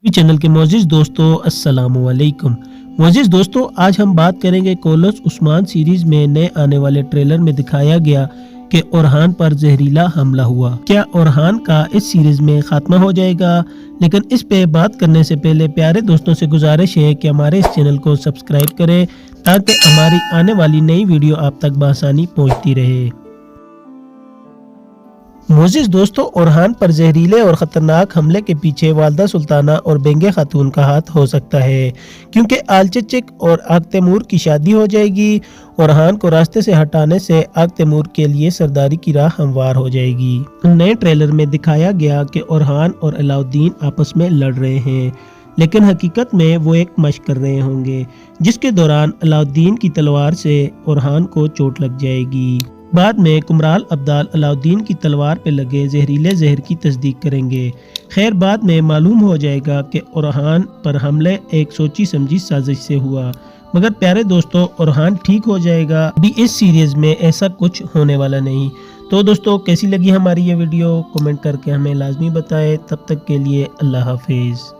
Channel के मोअज़्ज़िज़ दोस्तों, अस्सलाम वालेकुम। मोअज़्ज़िज़ दोस्तों, आज हम बात करेंगे कोलस उस्मान सीरीज में नए आने वाले ट्रेलर में दिखाया गया कि ओरहान पर जहरीला हमला हुआ। क्या ओरहान का इस सीरीज में खात्मा हो जाएगा? लेकिन इस पे बात करने से पहले प्यारे दोस्तों से गुजारिश है कि हमारे इस चैनल को सब्सक्राइब करें ताकि हमारी आने वाली नई वीडियो आप तक बआसानी पहुंचती रहे। मोअज़्ज़िज़ दोस्तों, ओरहान पर जहरीले और ख़तरनाक हमले के पीछे वालदा सुल्ताना और बेंगे खातून का हाथ हो सकता है, क्योंकि आल चचिक और आग तैमूर की शादी हो जाएगी। ओरहान को रास्ते से हटाने से आग तैमूर के लिए सरदारी की राह हमवार हो जाएगी। नए ट्रेलर में दिखाया गया कि ओरहान और अलाउद्दीन आपस में लड़ रहे हैं, लेकिन हकीकत में वो एक मशक कर रहे होंगे, जिसके दौरान अलाउद्दीन की तलवार से ओरहान को चोट लग जाएगी। बाद में कुमराल अब्दाल अलाउद्दीन की तलवार पे लगे जहरीले जहर की तस्दीक करेंगे। खैर, बाद में मालूम हो जाएगा कि ओरहान पर हमले एक सोची समझी साजिश से हुआ, मगर प्यारे दोस्तों, ओरहान ठीक हो जाएगा। अभी इस सीरीज में ऐसा कुछ होने वाला नहीं। तो दोस्तों, कैसी लगी हमारी ये वीडियो कमेंट करके हमें लाजमी बताएं। तब तक के लिए अल्लाह हाफिज़।